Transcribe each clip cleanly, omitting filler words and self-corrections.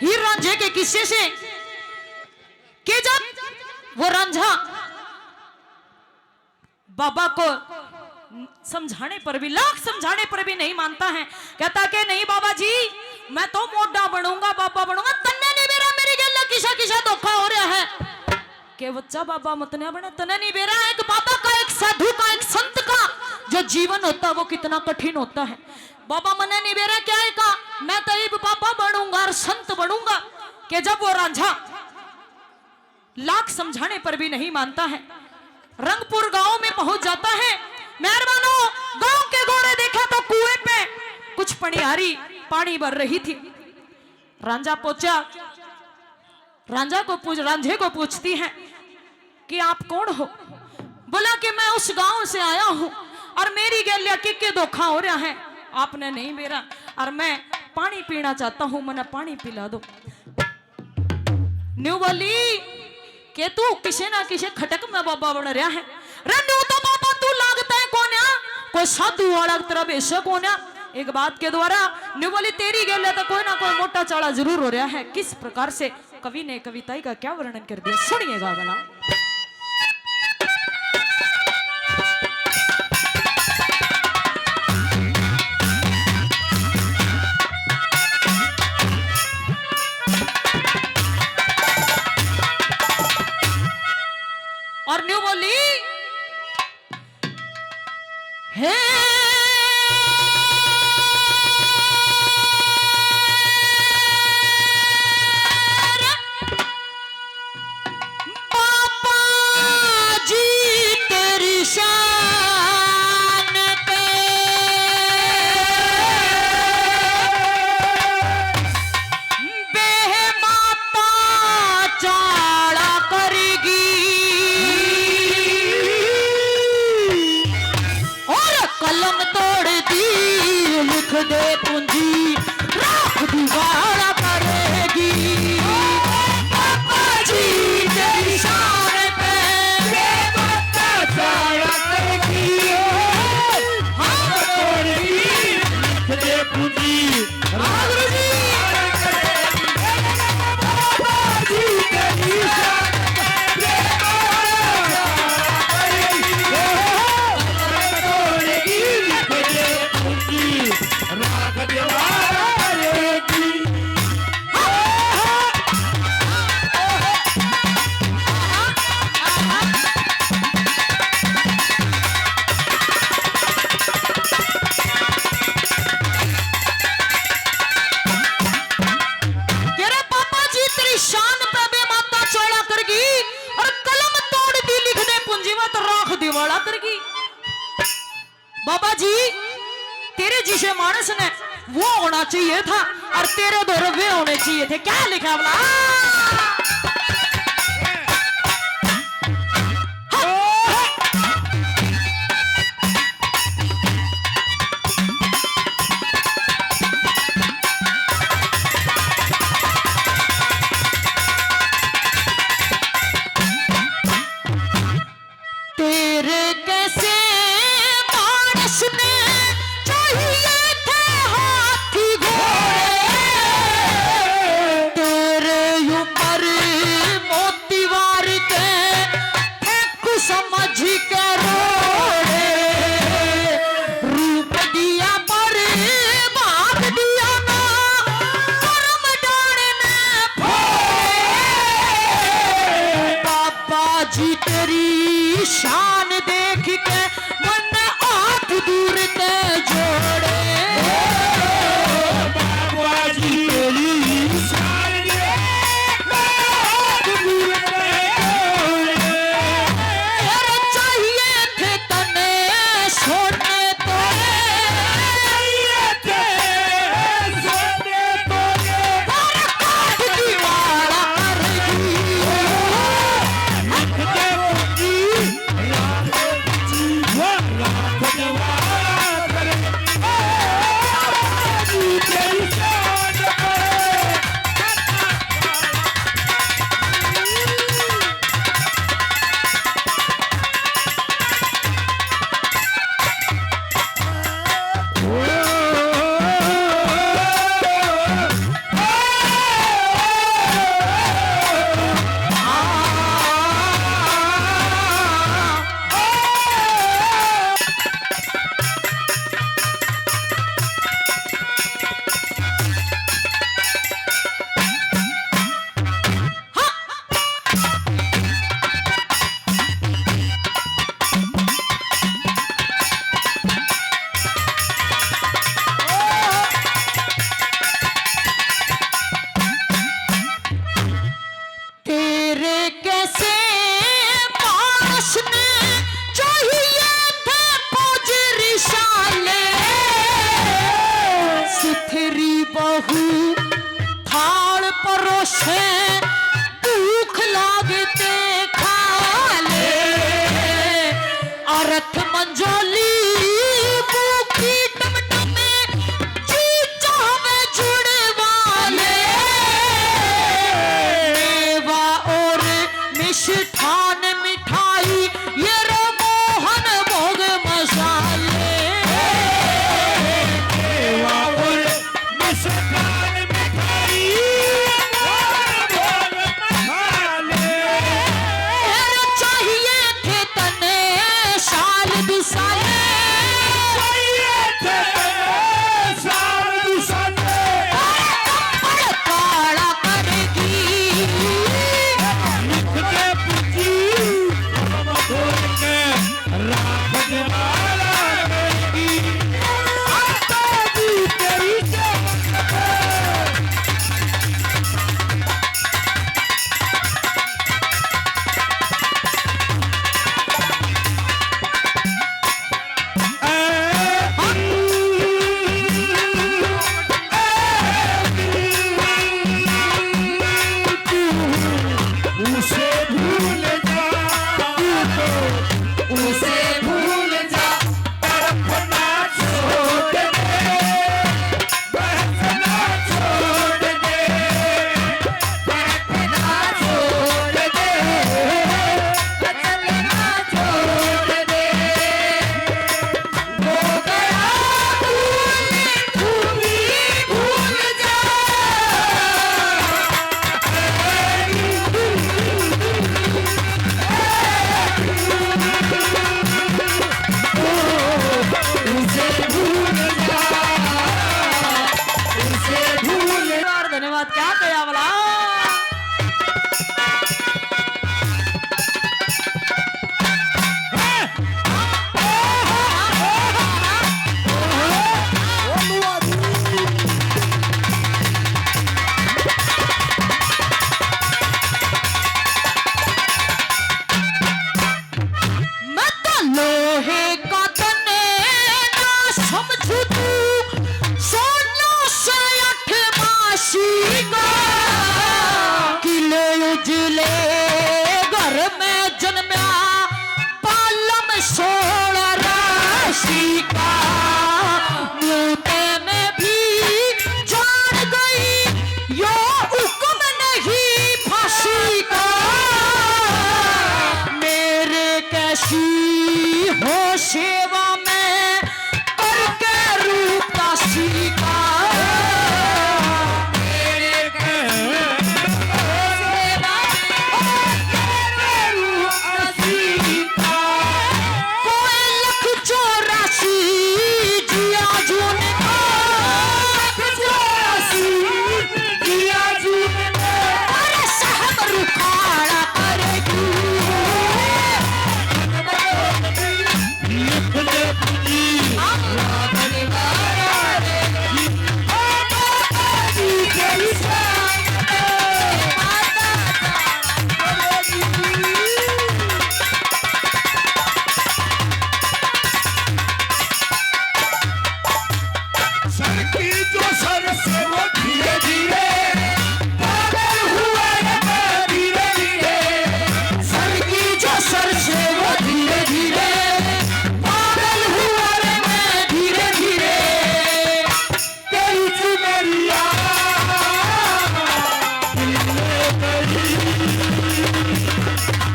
हीर रांझे के किस्से से कि जब वो रांझा बाबा को समझाने पर भी, लाख समझाने पर भी नहीं मानता है। कहता कि नहीं बाबा जी, मैं तो मोटा बनूंगा, बाबा बनूंगा। तन्ने नहीं बेरा मेरी गल किसा किसा धोखा हो रहा है के बच्चा बाबा मत नहीं बने। तन्ने नहीं बेरा एक बाबा का, एक साधु का, एक संत का जो जीवन होता है वो कितना कठिन होता है। बाबा मने नहीं बेरा क्या है का, मैं तो एक बाबा बनूंगा और संत बनूंगा। कि जब वो रांझा लाख समझाने पर भी नहीं मानता है, रंगपुर गांव में पहुंच जाता है। मेहरबानों, गांव के घोड़े देखे तो कुएं पे कुछ पनियारी पानी भर रही थी। रांझा पहुंचा, रांझे को पूछती है कि आप कौन हो? बोला कि मैं उस गांव से आया हूं और मेरी गैलिया के धोखा हो रहा है, आपने नहीं मेरा, और मैं पानी पीना चाहता हूं, मना पानी पिला दो। न्यू बोली के तू किसी ना किसी खटक में बाबा बन रहा है। न्यू तो बाबा तू लागता है कौन है, कोई साधु वाला तरह बेशक कौन है। एक बात के द्वारा न्यू बोली तेरी गैलिया तो कोई ना कोई मोटा चाड़ा जरूर हो रहा है। किस प्रकार से कवि ने कविताई का क्या वर्णन कर दिया, सुनिएगा भला। और न्यू बोली हे दे पूंजी राख दीवारा करेगी, पापा जी तेरी शान पे बेबत्ता करेगी, हाँ तोड़ेगी लिख दे पूंजी राख दीवारा करेगी, पापा जी तेरी शान पे बेबत्ता करेगी, तोड़ेगी लिख दे पूंजी राख दीवारा करेगी। तेरे पापा जी तेरी शान पे बे माता चौड़ा करगी और कलम तोड़ दी लिख दे पूंजी मत राख दीवारा करगी। बाबा जी तेरे जिसे मानस ने वो होना चाहिए था और तेरे दो वे होने चाहिए थे। क्या लिखा बोला तेरे कैसे मानस ने जी तेरी शान देख के मन आठ दूर ते जोड़े, बाबा जी तेरी शान देख आठ दूर ते जोड़े। यार चाहिए थे तने सोने तो, चाहिए थे सोने तो, काट दीवारा करेगी बहू थाल परोसे भूख लागते खा ले अरथ मंजोली भूखी टमटमे जी चावे जुड़वाले मेवा और मिष्ठान मिठाई ये रो मोहन भोग मसाले मेवा और मिष्ठान मिठाई भोग मसाले चाहिए थे तने साल दुसाले चाहिए थे साल दुसाले कपड़ काला करेगी लिख के पूजी बोल के राख जवाला करेगी आता जी तेरी चमक उसे भूल जा उसे भूल जा तड़पना छोड़ दे बहना छोड़ दे तड़पना छोड़ दे बचना छोड़ दे हो गया तू भी भूल जा धन्यवाद क्या कया वाला मैं तो लोहे का तने ना समझू तू सोना से अठ मासी का किले उजले घर में जन्मया पालम 16 राशि का मुँहते में भी जान गई यो हुक्म नहीं फांसी का मेरे कैसी हो सेवा में करके रूप दासी का मेरे सेवा सीता कोई लख 84 जिया जून का दिया जून अरे साहब रुखाड़ा करेगी लिख ले पूजी राख जवाला करेगी जी तेरी चमक सर की जो सर से वो धीरे धीरे पागल हुआ है मैं धीरे धीरे सर की जो सर से वो धीरे धीरे पागल हुआ रे मैं धीरे धीरे तेरी चुनरिया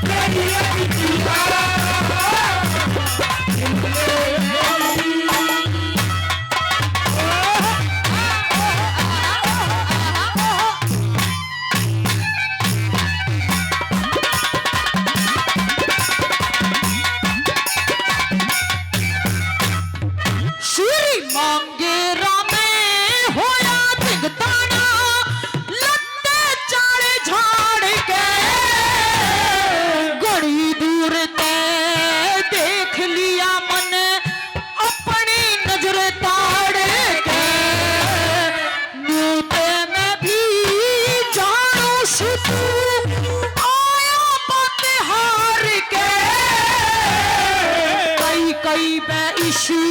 तेरी अतिथिया श्री मांगेरा में होया दिगताना लत्ते चाड़े झाड़ के घड़ी दूर ते देख लिया मन अपनी नजर ताड़ के मुँहते में भी जानू शुतू आया बात हार के कई कई मैं इसी